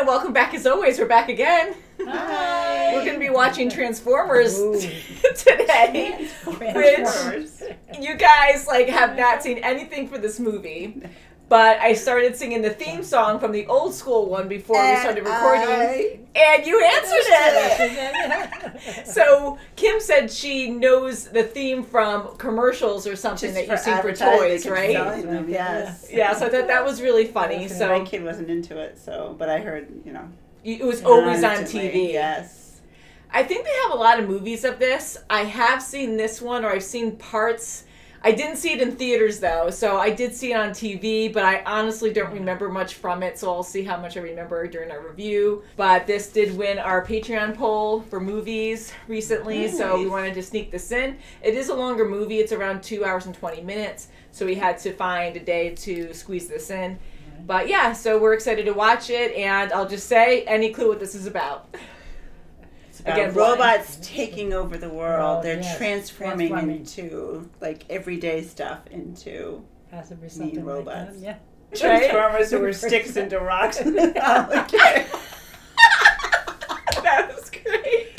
welcome back as always. We're back again. Hi. We're going to be watching Transformers today, which you guys have not seen anything for this movie. But I started singing the theme song from the old school one before we started recording, and you answered it. So Kim said she knows the theme from commercials or something that you've seen for toys, right? Yes. Yeah, so I thought that was really funny. So my kid wasn't into it, but I heard, it was always on TV. Yes. I think they have a lot of movies of this. I have seen this one, or I've seen parts. I didn't see it in theaters, though, so I did see it on TV, but I honestly don't remember much from it, so I'll see how much I remember during our review. But this did win our Patreon poll for movies recently, so we wanted to sneak this in. It is a longer movie. It's around 2 hours and 20 minutes, so we had to find a day to squeeze this in. But yeah, so we're excited to watch it, and I'll just say, any clue what this is about? Again, robots taking over the world. They're transforming into everyday stuff into mean robots. Like that. Yeah. Transformers who were sticks into rocks. That was great.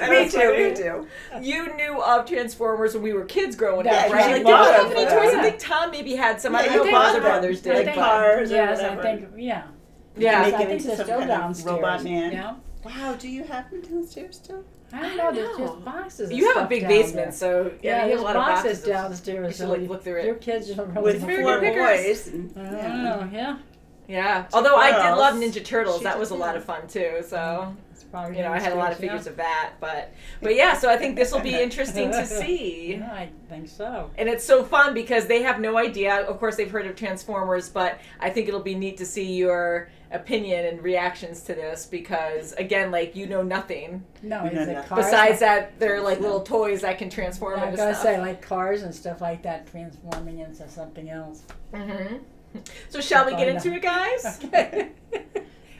Me too. You knew of Transformers when we were kids growing up, Yeah, right? Like, did you have any toys? I think Tom maybe had some. I don't know if other brothers did. Like cars or I whatever. think, Yeah. I think they're still downstairs. Robot man. Yeah. Wow, do you have them downstairs still? I don't know. There's just boxes. You have a big basement, so yeah, you have a lot of boxes downstairs. You should look through it. Your kids are with 4 boys. Yeah. Although I did love Ninja Turtles, that was a lot of fun too. So I had a lot of figures of that, but yeah. So I think this will be interesting to see. Yeah, I think so. And it's so fun because they have no idea. Of course, they've heard of Transformers, but I think it'll be neat to see your opinion and reactions to this because, again, you know nothing. No, besides that, they're little toys that can transform into stuff. I gotta say, cars and stuff like that transforming into something else. Mm-hmm. So shall we get into it, guys? Okay.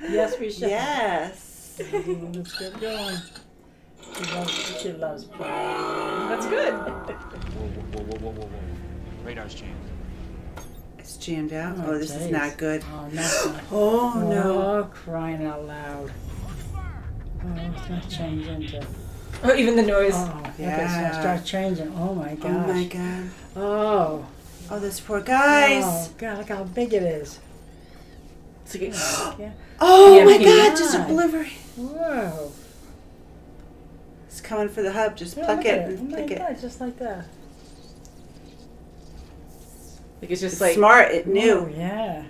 Yes, we should. Yes. Let's get going. She loves play. That's good. Whoa. Radar's jammed. It's jammed out. Oh, this is not good. Oh, not. Oh, no. Oh, crying out loud. Oh, it's going to change into... Oh, even the noise. Oh, yeah. It's going to start changing. Oh, my gosh. Oh, my God. Oh. Oh, those poor guys. Oh, God, look how big it is. Oh, my God, just obliterate. Whoa. It's coming for the hub. Just pluck it and click it. Just like that. It's just smart. It knew. Oh, yeah.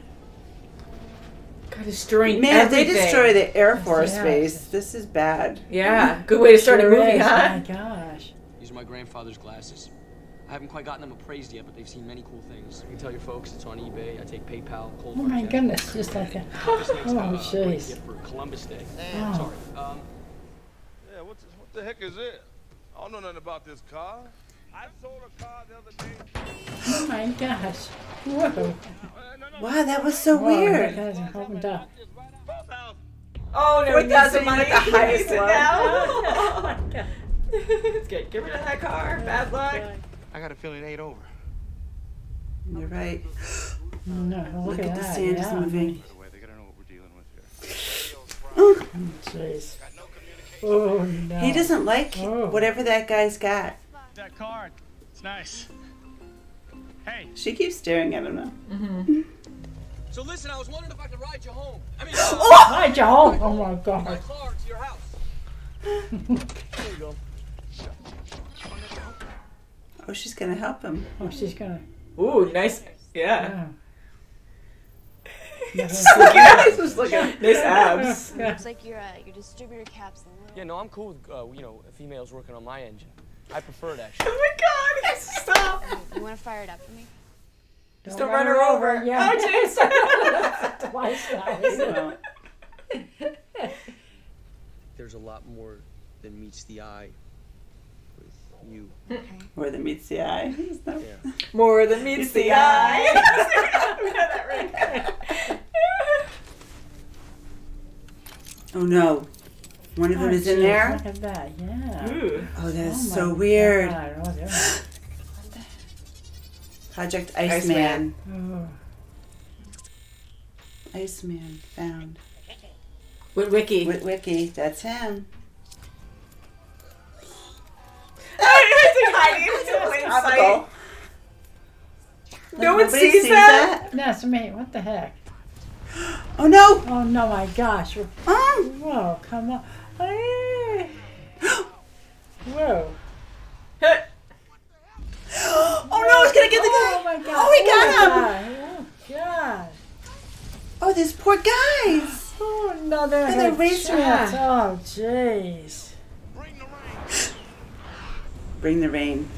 God, destroying Man, everything. they destroy the Air Force base. This is bad. Yeah, good way to start a movie, huh? Oh, my gosh. These are my grandfather's glasses. I haven't quite gotten them appraised yet, but they've seen many cool things. You can tell your folks it's on eBay. I take PayPal. Oh my goodness, just like that. Oh, jeez. For Columbus Day. Oh. Sorry. Yeah, what the heck is it? I don't know nothing about this car. I sold a car the other day. Oh my gosh. Whoa. Wow, that was so weird. Opened up. Oh no, it doesn't mind the highest now. Oh my God. It's good. Get rid of that car. Bad luck. I got a feeling it ain't over. You're right. No, Look at the sand is moving. By the way, they gotta know what we're dealing with here. Oh, jeez. Oh no. he doesn't like whatever that guy's got. That card. It's nice. Hey. She keeps staring at him now. Mm-hmm. So listen, I was wondering if I could ride you home. Ride you home? Oh my God. My car to your house. There you go. Oh, she's gonna help him. Oh, she's gonna. Ooh, nice. Yeah. Nice abs. Looks like your distributor cap's the little. Yeah, no, I'm cool with females working on my engine. I prefer it actually. Oh my God! Stop. You want to fire it up for me? Just don't run her over. Yeah. Oh, jeez. Twice now, isn't it? There's a lot more than meets the eye with you. More than meets the eye. Yeah. More than meets the eye. We got that right. Oh no. One of them is in there? Look at that, yeah. Ooh. Oh, that is so weird. God. Project Iceman. Oh. Iceman found. Witwicky. Witwicky, that's him. Hiding in plain sight. No one Nobody sees that? That's me. What the heck? Oh no! Oh no, my gosh. Whoa, come on. Hey. Whoa. Oh no, he's gonna get the guy! Oh my god. Oh, he got him! Oh god. Oh, these poor guys! Oh no, they're And they're racing. Oh jeez. Bring the rain.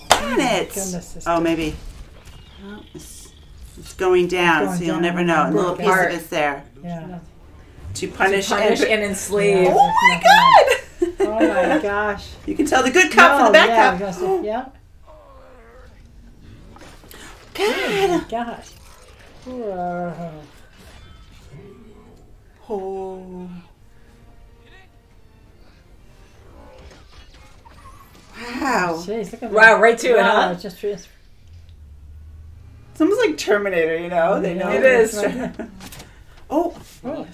Darn it! Goodness, Oh, maybe. Oh, it's going down, going so you'll down. never know. A little piece Apart. of it's there. Yeah. To punish, and enslave. Yeah. Oh my god! Oh my gosh. You can tell the good cop from the bad yeah, cop. yeah. God! Gosh. Whoa. Oh. Wow. Jeez, look at Wow, that. right to it, Wow, huh? Just It's almost like Terminator, you know? They know. It is. Oh, Oh,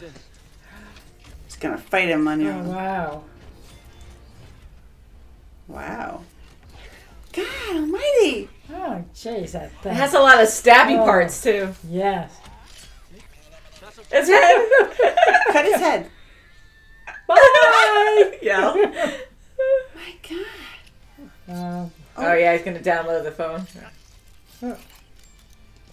it's gonna fight him on your. oh wow. Wow. God almighty. Oh jeez, that thing. It has a lot of stabby Oh. parts too. Yes. His head. Cut his head. Bye. Yeah. My God. Oh yeah, he's gonna download the phone. Oh.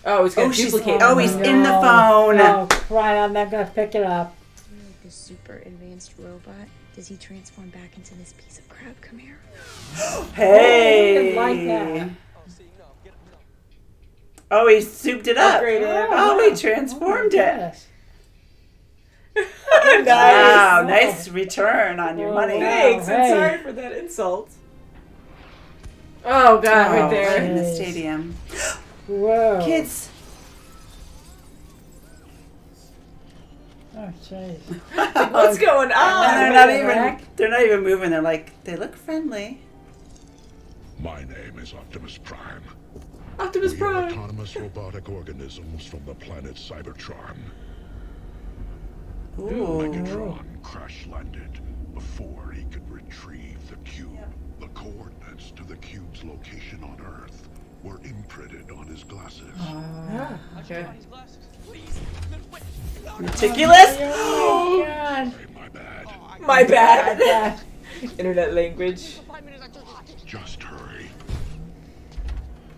Oh, he's gonna Oh, she's- duplicate. oh, it. he's in the phone. Oh, cry! I'm not gonna pick it up. Like a super advanced robot. Does he transform back into this piece of crap? Come here. Hey. Oh, I didn't like that. Oh, he souped it up. Upgraded. Oh, he transformed it. Yes. Nice. Wow, nice return on your Oh, money. wow. Thanks. I'm Hey. sorry for that insult. Oh god, right there. In the Jeez. stadium. Whoa. Kids. Oh jeez. What's going on? And they're not even moving. They're like, they look friendly. My name is Optimus Prime. Optimus We are Prime. autonomous robotic organisms from the planet Cybertron. Ooh. Megatron crash-landed before he could retrieve the cube. The coordinates to the cube's location on Earth were imprinted on his glasses. Okay. Meticulous. Oh god. Hey, my bad. My bad. God. Internet language. Just hurry.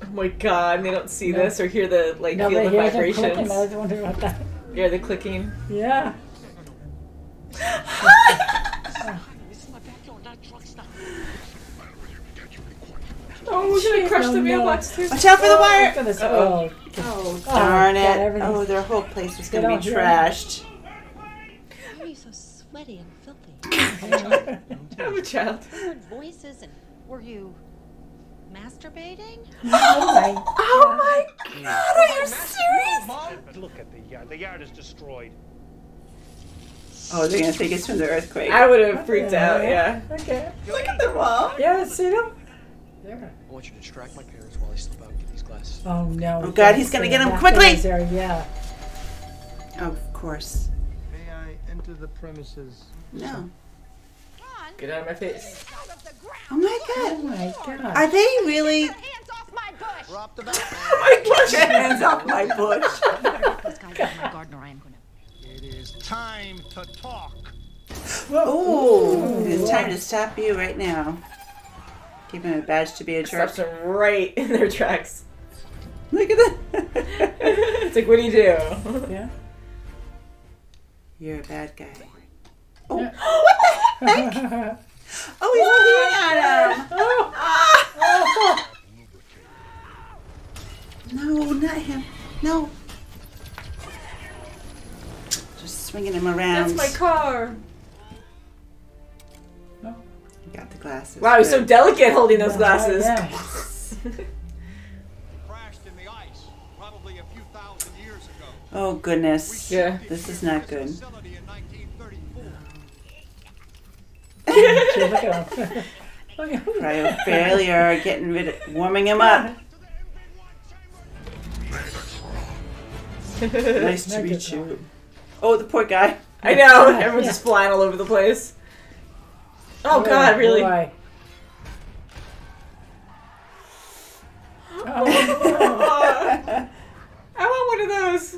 Oh my god, they don't see this or hear the like feel Nobody the hears him clicking. vibrations. I was wondering about that. Yeah, the clicking. Yeah. Oh, we're gonna crush the mailbox too. Watch out for the wire. Goodness. Uh-oh. Oh, darn God, it. everything's- Oh, their whole place is Get going off to be here. trashed. Why are you so sweaty and filthy? I'm a child. Heard voices and were you masturbating? Oh my God, are you serious? Look at the yard. The yard is destroyed. Oh, they're going to think it's from the earthquake. I would have freaked out, yeah. Okay. Look at the wall. Yeah, see them? There. I want you to distract my parents while I slip out and get these glasses. Oh no. Oh, God, he's gonna get him That quickly. guy's there, yeah. Oh, of course. May I enter the premises? No. Get out of my face. Oh my Oh God. my god. Are they really? Hands off my bush! Drop the Get your hands off my bush. This guy's not my gardener. I am gonna. It is time to talk. Oh, it's time to stop you right now. Give him a badge to be a jerk. Stops them right in their tracks. Look at that. It's like, what do you do? Yeah. You're a bad guy. Yeah. Oh, he's looking at him. No, not him. No. Just swinging him around. That's my car. You got the glasses. Wow, he's so Good. delicate holding those glasses. Yeah. Crashed in the ice, probably a few thousand years ago. Oh, goodness. Yeah. This is not good. Facility in 1934. Gee, look at him. Look at him. Cryo failure, getting rid of, warming him up. Nice to meet you. Oh, the poor guy. I know. Everyone's just flying all over the place. Oh, God, really? Boy. I want one of those.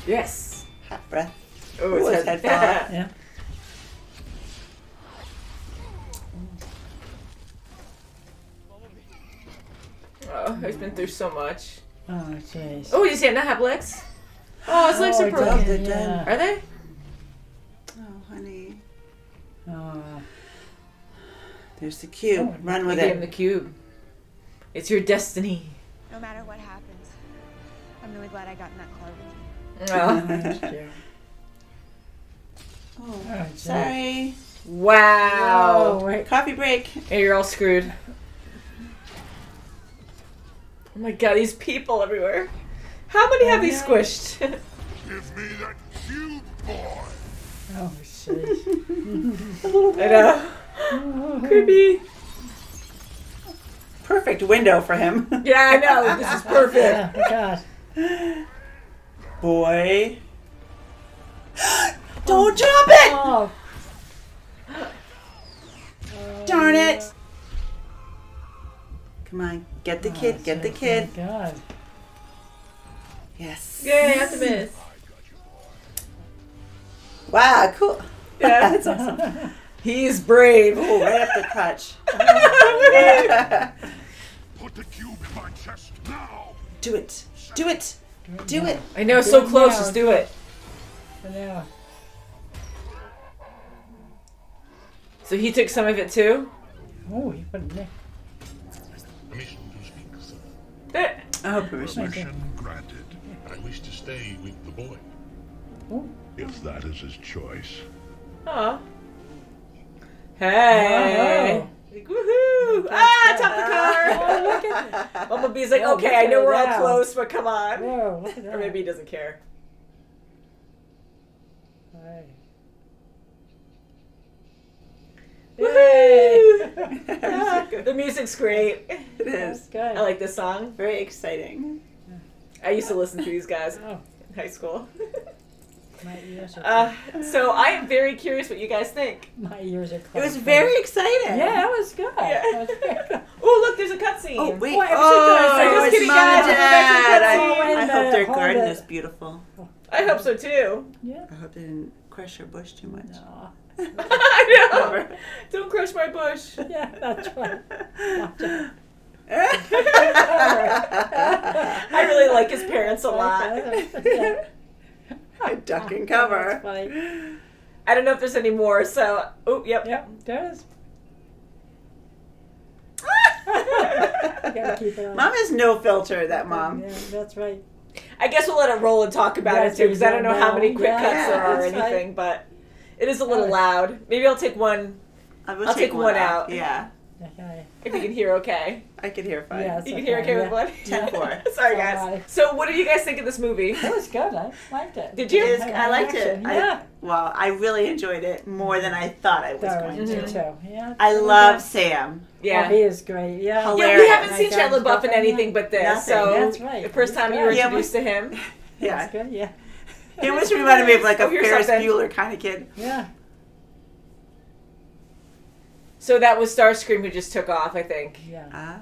Yes. Hot breath. Oh, Ooh, his his head. head fell. Yeah. Oh, he's been through so much. Oh, jeez. Oh, you see it not have legs? Oh, his legs are broken. They're dead. Are they? Oh, honey. Oh. There's the cube. Run with I gave it. him the cube. It's your destiny. No matter what happens, I'm really glad I got in that car with you. Oh. Thank you. Oh, Oh, gee. sorry. Wow. Oh, wait. Coffee break. Hey, you're all screwed. Oh my God, these people everywhere. How many have these squished? Give me that cube, boy. Oh, jeez. I know. Creepy. Perfect window for him. Yeah, I know. This is perfect. Yeah, oh, God. Boy. Don't drop it! Oh. Darn it! Come on, get the kid, get the kid. Oh, God. Yes. Yay, Optimus. Wow, cool. Yeah, that's awesome. He's brave. Oh, right up the crotch. Put the cube in my chest now. Do it. Do it. Do it. I know, so close. Just do it. For now. So he took some of it too? Oh, he put it there. Permission to speak, sir. There. Oh, permission. Permission granted. I wish to stay with the boy. Oh. If that is his choice. Aw. Hey. Oh. Like, woohoo! Ah, top the car! Oh, look at that. Bumblebee's like, Oh, okay, look I know at we're all that. close, but come on. Whoa, look at that. Or maybe he doesn't care. Hey. Woohoo! The music's great. It That's is. good. I like this song. Very exciting. I used to listen to these guys Oh, in high school. my ears are So I am very curious what you guys think. my ears are It clogged. was very exciting. Yeah, that was good. Yeah. That was very good. Oh, look, there's a cutscene. Oh, wait. Boy, I was Oh, just kidding, it's Mom guys. and We're back to the Dad. cutscene. Wait a I hope minute, their hold garden it. is beautiful. I hope so too. Yeah. I hope they didn't crush your bush too much. No. I know. Don't crush my bush. Yeah, that's right. Watch out. I really like his parents a lot. Yeah. Duck and That's cover. funny. I don't know if there's any more, so... Oh, yep. Yep, there is. You gotta keep it on. Mom has no filter, that mom. Yeah, that's right. I guess we'll let it roll and talk about Yes, it too, because I don't know how many quick yeah, cuts there are or that's right. anything, but it is a little loud. Maybe I'll take one, I'll take one out. Yeah, Okay. if you can hear okay. I could hear fine. Yes. You can hear okay with one? 10-4. Sorry, All guys. right. So what did you guys think of this movie? That was good. I liked it. Did you? It is- I liked it. Yeah. Well, I really enjoyed it more than I thought I was Thoroughly going did to. too. Yeah. I really love good. Sam. Yeah. Oh, he is great. Yeah. Hilarious. Yeah, we haven't My seen Shia God, LaBeouf in nothing. anything but this, Nothing. so That's right. the first He's time you were good. Yeah, introduced to him. Yeah. That's good. Yeah. He almost reminded me of like a Oh, here's Ferris something. Bueller kind of kid. Yeah. So that was Starscream who just took off, I think. Yeah. Ah.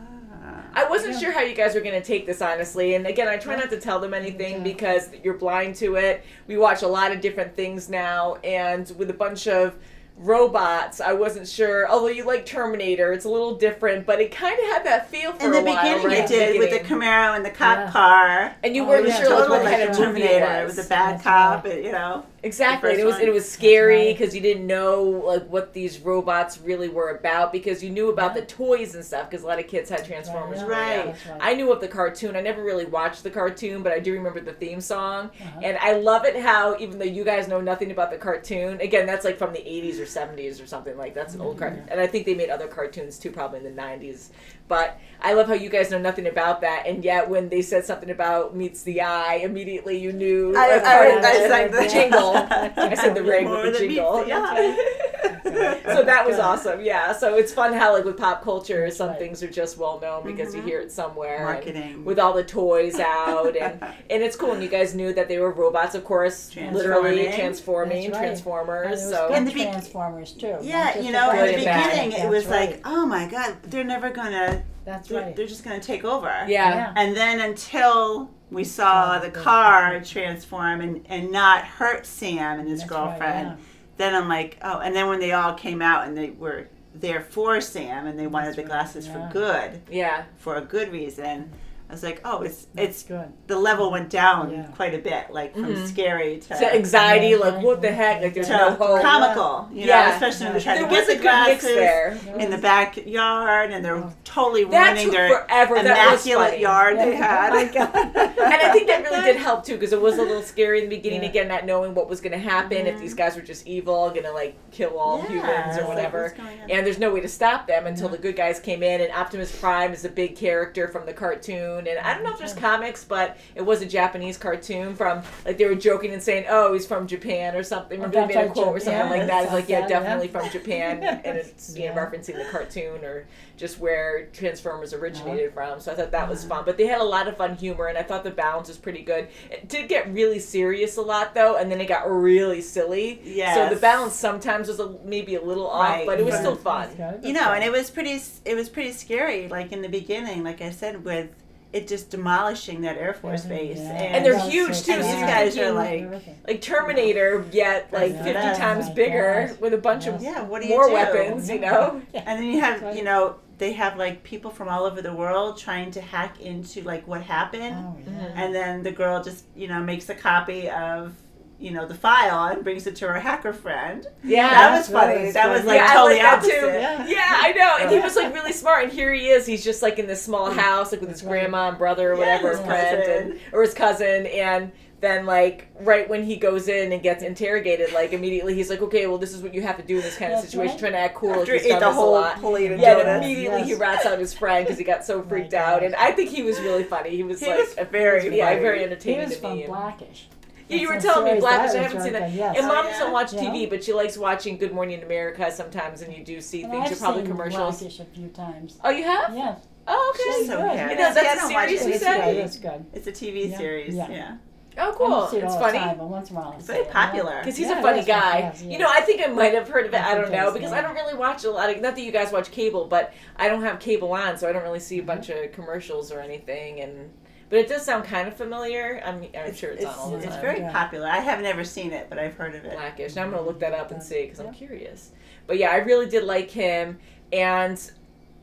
I wasn't Yeah. sure how you guys were going to take this, honestly. And again, I try not to tell them anything because you're blind to it. We watch a lot of different things now, and with a bunch of robots, I wasn't sure. Although you like Terminator, it's a little different, but it kind of had that feel for In the a while, beginning, right? it did with the Beginning. Camaro and the cop Yeah. car. And you Oh, weren't yeah, sure like, Totally what like kind a of movie Terminator. it It was. was a bad That's cop. right. It, you know. Exactly. The And first it one. was scary right. because you didn't know like what these robots really were about because you knew about Yeah. the toys and stuff because a lot of kids had Transformers. Yeah, growing Right. up. That's right. I knew of the cartoon. I never really watched the cartoon, but I do remember the theme song. Uh-huh. And I love it how, even though you guys know nothing about the cartoon, again, that's like from the 80s or 70s or something like that's an old cartoon. And I think they made other cartoons too, probably in the 90s. But I love how you guys know nothing about that, and yet when they said something about meets the eye, immediately you knew. I a part of sang the jingle. I said the ring More with the than meets jingle. the eye. So that was awesome. Yeah. So it's fun how like with pop culture, some right. things are just well known because you hear it somewhere. Marketing. With all the toys out and it's cool. And you guys knew that they were robots, of course, literally transforming, That's right. Transformers. And So And the Transformers too. Yeah, you know, in Good the and bad. beginning it was That's right. like, oh my god, they're never gonna. That's They're, right. they're just gonna take over. yeah. And then until we saw the car transform and not hurt Sam and his That's right, girlfriend, yeah. then I'm like, oh. And then when they all came out and they were there for Sam and they wanted That's the right, glasses yeah. for good, Yeah. for a good reason. I was like, oh, That's it's good. the level went down Yeah. quite a bit, like from scary to So anxiety, like what the heck? Like there's no hope. comical, you know, Yeah. especially when they're trying There to was get a the good mix glasses there. in the backyard, and they're totally That ruining took their forever. That was immaculate funny. yard they had. Oh my God. And I think that really did help too, because it was a little scary in the beginning, Yeah. again, not knowing what was going to happen, if these guys were just evil, going to like kill all Yeah, humans it's or like, whatever. what's going on? And there's no way to stop them until the good guys came in. And Optimus Prime is a big character from the cartoon. And I don't know if there's comics, but it was a Japanese cartoon from, like, they were joking and saying, oh, he's from Japan or something. Remember they that's made a right, quote or something yeah, like that. It's like, yeah, yeah. definitely from Japan. And it's Yeah. referencing the cartoon or just where Transformers originated from. So I thought that was fun. But they had a lot of fun humor, and I thought the balance was pretty good. It did get really serious a lot, though, and then it got really silly. Yes. So the balance sometimes was maybe a little off, Right, but it was but- still fun. You know, and it was pretty scary. Like in the beginning, like I said, with it just demolishing that Air Force base, And they're That was huge, so too, And so these you're guys are thinking, like Terminator, yet like Yeah. 50 Oh times my bigger gosh. with a bunch of yeah. What do you more do? weapons, you know? And then you have, you know, they have like people from all over the world trying to hack into like what happened, Oh, yeah. and then the girl just, you know, makes a copy of, you know, the file and brings it to her hacker friend. Yeah. That was That's funny. right. That was like Yeah, I totally like that opposite. too. Yeah. Yeah, I know. And he was like really smart. And here he is. He's just like in this small house, like with his That's right. grandma and brother or whatever, his his friend, cousin. or his cousin. And then like right when he goes in and gets interrogated, like immediately he's like, okay, well this is what you have to do in this kind of That's situation, right. trying to act cool. After if he he's ate done the this a whole lot. plate of Yeah, and donuts. immediately he Yes. rats out his friend because he got so freaked out. And I think he was really funny. He was He like was a very, funny. very He entertaining was to from me. Blackish. Yeah, you were That's telling me series Blackish. that I was haven't seen that. right, yes. And Oh, Mom yeah. doesn't watch Yeah. TV, but she likes watching Good Morning America sometimes, and you do see And things. I've You're probably seen commercials. Blackish a few times. Oh, you have? Yes. Oh, okay. She's so good. good. You know, Yeah, I that's a don't watch series it. you It's said? good. It's good. It's a TV Yeah. series. Yeah. Yeah. Oh, I cool. don't see it It's all funny. the time, but once in a while I It's see very it. popular. Because he's Yeah, a funny it is funny, guy. yes, You yeah. know, I think I might have heard of it. I I don't think know it's, because yeah. I don't really watch a lot of. Not that you guys watch cable, but I don't have cable on, so I don't really see a Mm-hmm. bunch of commercials or anything. And but it does sound kind of familiar. I'm sure it's on all the time. It's very Yeah. popular. I have never seen it, but I've heard of it. Blackish. Now I'm gonna look that up and see because I'm Yeah. curious. But yeah, I really did like him, and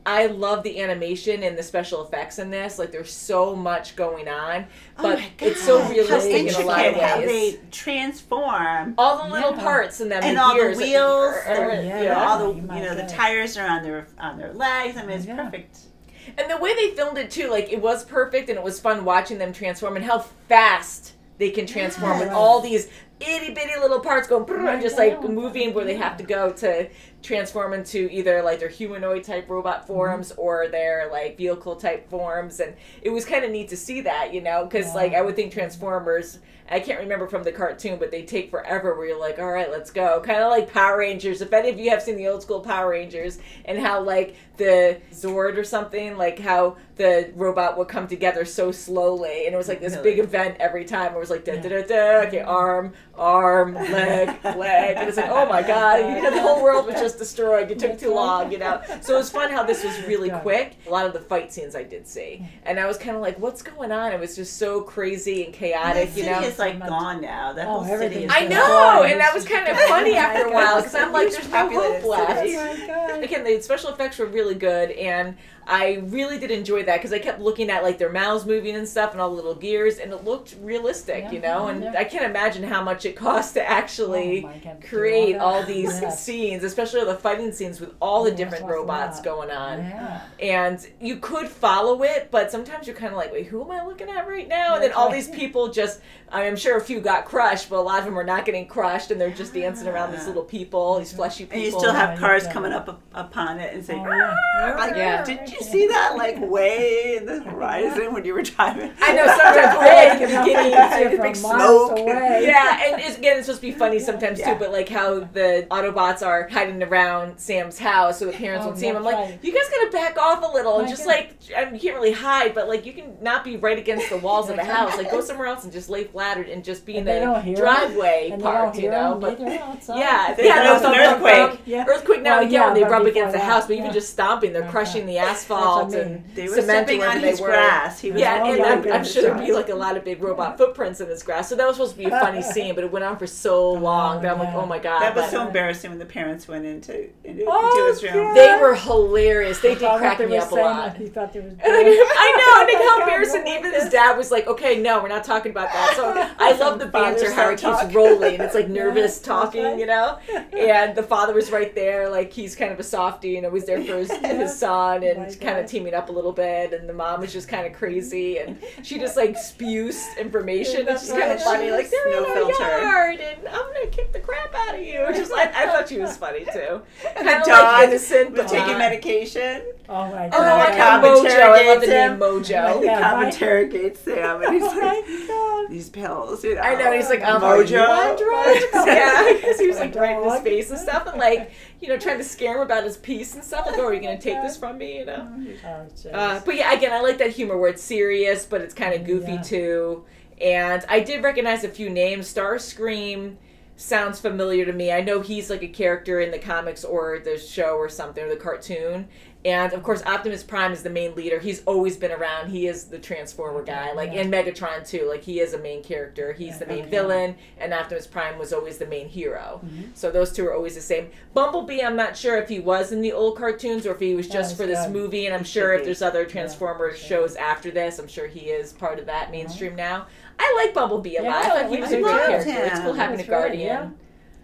I love the animation and the special effects in this. Like there's so much going on, but it's so How realistic in a lot of intricate how ways. they transform. All the little Yeah. parts in them, And all the gears wheels, and- and, you know, all the You might you know the get it. tires are on their legs. I mean, it's Yeah. perfect. And the way they filmed it too, like it was perfect, and it was fun watching them transform and how fast they can transform with Right. all these itty bitty little parts going brrr, and just like Yeah. moving where they have to go to transform into either like their humanoid type robot forms or their like vehicle type forms. And it was kind of neat to see that, you know, because like I would think Transformers, I can't remember from the cartoon, but they take forever where you're like, all right, let's go. Kind of like Power Rangers. If any of you have seen the old school Power Rangers and how like the Zord or something, like how the robot would come together so slowly. And it was like this big event every time. It was like, da da da da, okay, arm, leg, leg. And it's like, oh my God, you know, the whole world was just destroyed. It took too long, you know. So it was fun how this was really quick. A lot of the fight scenes I did see. And I was kind of like, what's going on? It was just so crazy and chaotic, The you city know. is like gone now. That whole city everything's is I gone. know, It's and that was kind of funny after a while because I'm like, Huge there's no hope populated left. city. Oh my God. Again, the special effects were really good, and I really did enjoy that because I kept looking at like their mouths moving and stuff and all the little gears, and it looked realistic, you know. And I can't imagine how much it costs to actually create all these scenes, especially all the fighting scenes with all the different robots going on. Yeah. And you could follow it, but sometimes you're kind of like, wait, who am I looking at right now? And then all these people just, I'm sure a few got crushed, but a lot of them are not getting crushed, and they're just dancing around these little people, these fleshy people. And you still have cars coming up upon it and saying, Oh, yeah. like, Yeah. did you see that like way in the horizon when you were driving? I know, sometimes big in the beginning, from big miles smoke. away. Yeah, and again, it's supposed to be funny sometimes Yeah. too, but like how the Autobots are hiding around Sam's house so the parents won't see him. I'm like, right. you guys gotta back off a little and My just God. like, I mean, you can't really hide, but like you can not be right against the walls of the house. Like go somewhere else and just lay flattered and just be in And they don't the hear driveway And part, they you don't know. hear But them either outside. yeah, There was an earthquake. Yeah. Earthquake now Well, and again when they but rub before against the that, house, but even yeah. just stomping, they're crushing the asphalt That's what I mean. and They were cement stepping wherever on they his were. grass. He was Yeah, Oh, and my I'm goodness. sure there'd be like a lot of big robot footprints in his grass. So that was supposed to be a funny scene, but it went on for so long that I'm like, yeah. oh my god. That was But so embarrassing when the parents went into Oh, his room. God. they were hilarious. They did Thought what crack they me were up a saying, lot. like he thought they was And I know, and like how God, embarrassing. no, Even like his dad was like, "Okay, no, we're not talking about that." So I love the banter, how it keeps rolling. It's like nervous talking, right. you know. And the father was right there, like he's kind of a softie, and was there for his son, and My kind of God. teaming up a little bit. And the mom was just kind of crazy, and she just like spews information. It's just kind of Yeah, funny, she like was they're no in our filter. yard, and I'm gonna kick the crap out of you. Just I thought she was funny too. And Kind the of like dog innocent, was but taking not. medication. Oh my And Oh, then God. I the got cop Mojo. I love the interrogates name him. Mojo. The Yeah, cop right. interrogates Sam, and he's Oh like, my God. these pills, you know. I know, he's like, are Mojo. you on drugs? Yeah, because he was like My right in his dog. face and stuff, and like, trying to scare him about his piece and stuff. Like, oh, are you going to take this from me, Oh, jeez. But yeah, again, I like that humor where it's serious, but it's kind of goofy Yeah. too. And I did recognize a few names. Starscream sounds familiar to me. I know he's like a character in the comics or the show or something, or the cartoon. And of course, Optimus Prime is the main leader. He's always been around. He is the Transformer guy, like in Megatron too. Like he is a main character. He's the main villain, and Optimus Prime was always the main hero. So those two are always the same. Bumblebee, I'm not sure if he was in the old cartoons or if he was just for this movie. And I'm sure if there's other Transformers shows after this, I'm sure he is part of that mainstream now. I like Bumblebee a lot. I thought he was a good loved character. It's cool him. having a That's right, guardian. yeah.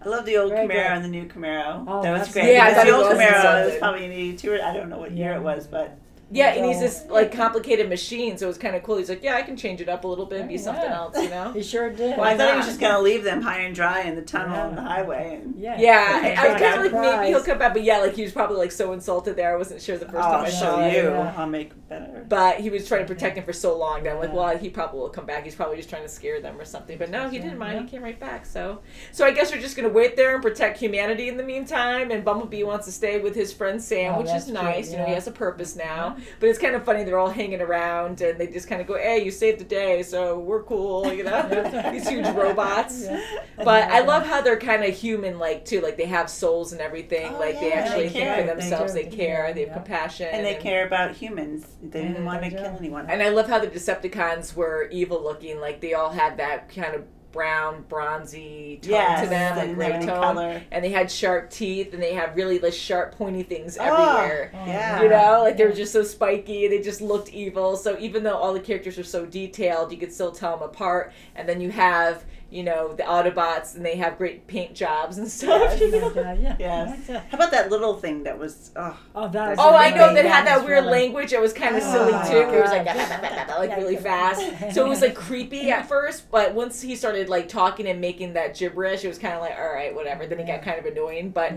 I love the old Very Camaro good. and the new Camaro. Oh, that was that's great. Yeah, I Because thought the it old was Camaro insulted. was probably in 82. I don't know what year it was, but Yeah, and he's this like complicated machine, so it was kind of cool. He's like, yeah, I can change it up a little bit and be Yeah. something else, you know? He sure did. well, I thought he was not? just going to leave them high and dry in the tunnel Yeah. on the highway. And, Yeah, Yeah, I was kind of like, Surprise. maybe he'll come back, but yeah, like he was probably like so insulted there. I wasn't sure the first time I'll I show saw it. you. Yeah. I'll make it better. But he was trying to protect him for so long that I'm like, Yeah. well, he probably will come back. He's probably just trying to scare them or something. But no, he didn't mind. He came right back. So I guess we're just going to wait there and protect humanity in the meantime. And Bumblebee wants to stay with his friend Sam, Oh, which that's is nice. cute, You know, he yeah. has a purpose now. But it's kind of funny. They're all hanging around and they just kind of go, hey, you saved the day, so we're cool, you know? These huge robots. Yeah. But I love how they're kind of human-like, too. Like, they have souls and everything. Oh, like, they yeah, actually they think care. for They themselves. do. They care. They have Yeah. compassion. And they care about humans. They didn't want to they do. kill anyone. And I love how the Decepticons were evil-looking. Like, they all had that kind of brown, bronzy tone Yes, to them, they like didn't gray have any tone. color. And they had sharp teeth, and they had really like sharp, pointy things everywhere. Yeah. You know, like they were just so spiky. They just looked evil. So even though all the characters are so detailed, you could still tell them apart. And then you have, you know, the Autobots, and they have great paint jobs and stuff. Oh my God, yeah. Yes. How about that little thing that was, Oh, that was Oh, I know amazing. that had that was weird really- language. It was kind of Oh silly my too. It was God. like really fast. So it was like creepy at first, but once he started like talking and making that gibberish, it was kind of like, all right, whatever. Then he got kind of annoying, but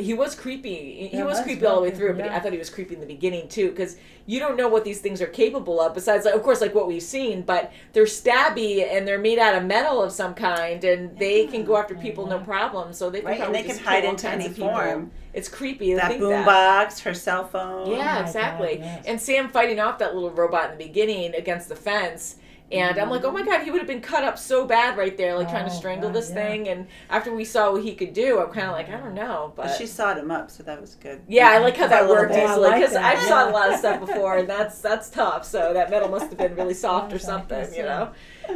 he was creepy. He Yeah, was that's creepy all the way good. through, but Yeah. I thought he was creepy in the beginning too, because you don't know what these things are capable of. Besides, like, of course, like what we've seen, but they're stabby and they're made out of metal of some kind, and they can go after people no problem. So they can Right, and probably they just can hide kill all into kinds any of people. form. It's creepy. To that think boombox, her cell phone. Yeah, my exactly. God, yes. And Sam fighting off that little robot in the beginning against the fence. And I'm like, oh my God, he would have been cut up so bad right there, like trying to Oh, strangle God, this yeah. thing. And after we saw what he could do, I'm kind of like, I don't know. But But she sawed him up, so that was good. yeah, I like how that A little worked bit. easily. I like Because that, I've saw yeah. a lot of stuff before, and that's tough. So that metal must have been really soft or Yes, I something, guess you so. know?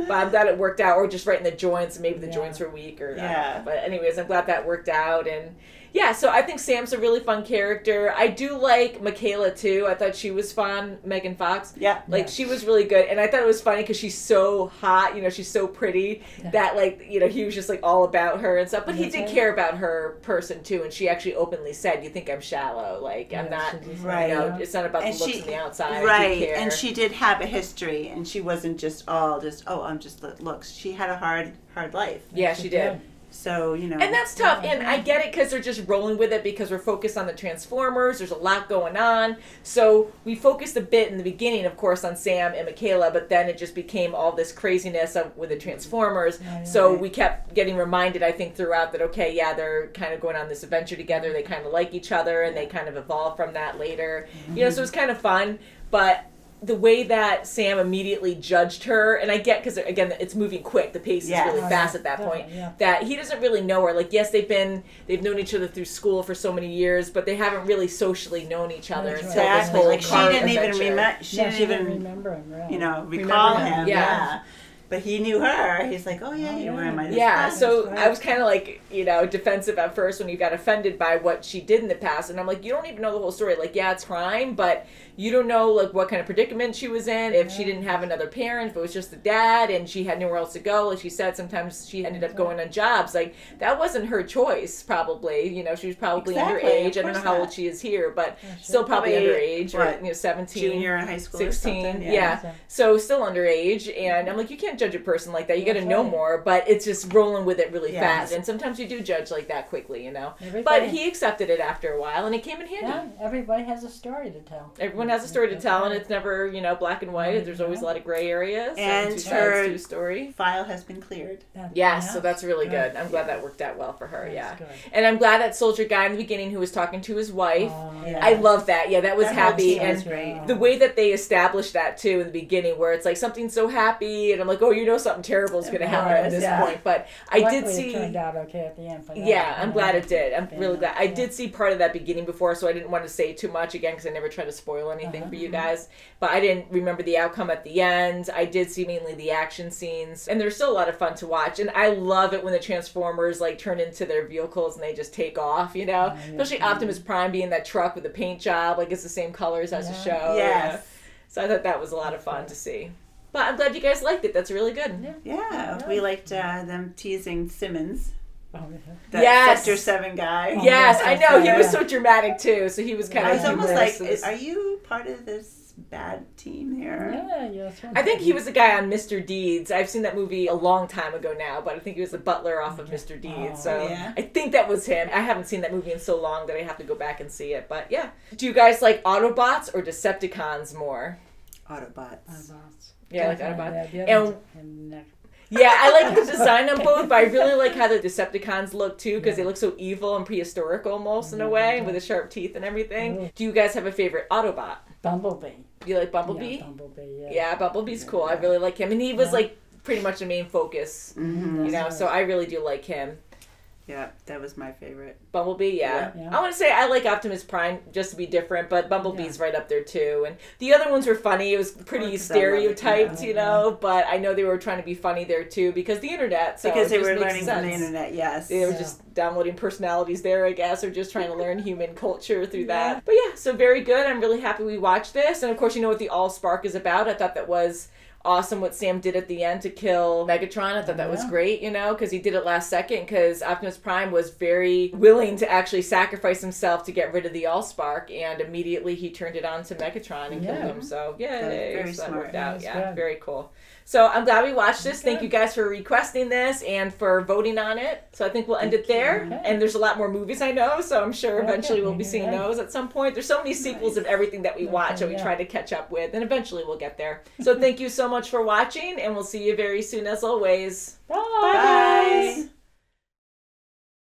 But I'm glad it worked out. Or just right in the joints. Maybe the Yeah. joints were weak. Or I don't Yeah. know. But anyways, I'm glad that worked out. And yeah, so I think Sam's a really fun character. I do like Michaela, too. I thought she was fun, Megan Fox. Yeah. Like, she was really good. And I thought it was funny because she's so hot, you know, she's so pretty that, like, you know, he was just, like, all about her and stuff. But he did care about her person, too. And she actually openly said, you think I'm shallow. Like, I'm not, Right. you know, it's not about And the looks she- on the outside. I do Right, care. and she did have a history, and she wasn't just all oh, I'm just looks. She had a hard life. Yeah, she did. So, you know. And that's tough. And I get it because they're just rolling with it because we're focused on the Transformers. There's a lot going on. So we focused a bit in the beginning, of course, on Sam and Michaela, but then it just became all this craziness with the Transformers. So we kept getting reminded, I think, throughout that, okay, yeah, they're kind of going on this adventure together. They kind of like each other, and they kind of evolve from that later. You know, so it's kind of fun. But the way that Sam immediately judged her, and I get, because again, it's moving quick, the pace is really fast at that point, that he doesn't really know her. Like, yes, they've known each other through school for so many years, but they haven't really socially known each other until this whole like, she didn't even remember him, right? You know, recall him. Yeah. But he knew her. He's like, oh, yeah, you were my so I was kind of like, you know, defensive at first when you got offended by what she did in the past. And I'm like, you don't even know the whole story. Like, yeah, it's crime, but you don't know, like, what kind of predicament she was in, if she didn't have another parent, if it was just the dad, and she had nowhere else to go. Like she said, sometimes she ended up going on jobs. Like, that wasn't her choice, probably. You know, she was probably underage. I don't know how old she is here, but still probably underage, or, you know, 17. Junior in high school 16. Yeah. So still underage. And I'm like, you can't judge a person like that. You got to know more, but it's just rolling with it really fast. And sometimes you do judge like that quickly, you know. But he accepted it after a while, and it came in handy. Yeah, everybody has a story to tell. Everyone has a story to tell, and it's never, you know, black and white. There's always a lot of gray areas. And two sides to a story. File has been cleared. Yes, so that's really good. I'm glad that worked out well for her. And I'm glad that soldier guy in the beginning who was talking to his wife. I love that. Yeah, that was happy. And the way that they established that too in the beginning, where it's like something's so happy, and I'm like, oh, you know, something terrible is going to happen at this point. But I did see. It turned out okay at the end. For that. Yeah, I'm glad it did. I'm really glad. I did see part of that beginning before, so I didn't want to say too much again because I never try to spoil anything for you guys. But I didn't remember the outcome at the end. I did see mainly the action scenes, and they're still a lot of fun to watch. And I love it when the Transformers like turn into their vehicles and they just take off. You know, especially Optimus Prime being in that truck with the paint job, like it's the same colors as the show. Yes. So I thought that was a lot of fun to see. But I'm glad you guys liked it. That's really good. Yeah, we liked them teasing Simmons. That Sector 7 guy. Yes, I know. He was so dramatic too. So he was kind of. I was almost like, are you part of this bad team here? Yeah. I think he was the guy on Mr. Deeds. I've seen that movie a long time ago now, but I think he was the butler off of Mr. Deeds. So I think that was him. I haven't seen that movie in so long that I have to go back and see it. But yeah, do you guys like Autobots or Decepticons more? Autobots. Yeah, like Autobots. Yeah, I like the design on both, but I really like how the Decepticons look too, because they look so evil and prehistoric almost in a way, with the sharp teeth and everything. Do you guys have a favorite Autobot? Bumblebee. You like Bumblebee? Yeah, Bumblebee, yeah, Bumblebee's cool. I really like him. And he was like pretty much the main focus, you know, so I really do like him. Yeah, that was my favorite. Bumblebee, yeah. I want to say I like Optimus Prime just to be different, but Bumblebee's right up there too. And the other ones were funny. It was pretty stereotyped, you know, but I know they were trying to be funny there too because the internet. So because they were learning from the internet, yes. They were just downloading personalities there, I guess, or just trying to learn human culture through that. But yeah, so very good. I'm really happy we watched this. And of course, you know what the All-Spark is about. I thought that was awesome what Sam did at the end to kill Megatron. I thought that was great, you know, because he did it last second, because Optimus Prime was very willing to actually sacrifice himself to get rid of the Allspark, and immediately he turned it on to Megatron and killed him. So yay, so that worked out. Yeah, very cool. So I'm glad we watched this. Thank you guys for requesting this and for voting on it. So I think we'll end it there. And there's a lot more movies I know, so I'm sure eventually we'll be seeing those at some point. There's so many sequels of everything that we watch that we try to catch up with, and eventually we'll get there. So thank you so much for watching, and we'll see you very soon as always. Bye. Bye.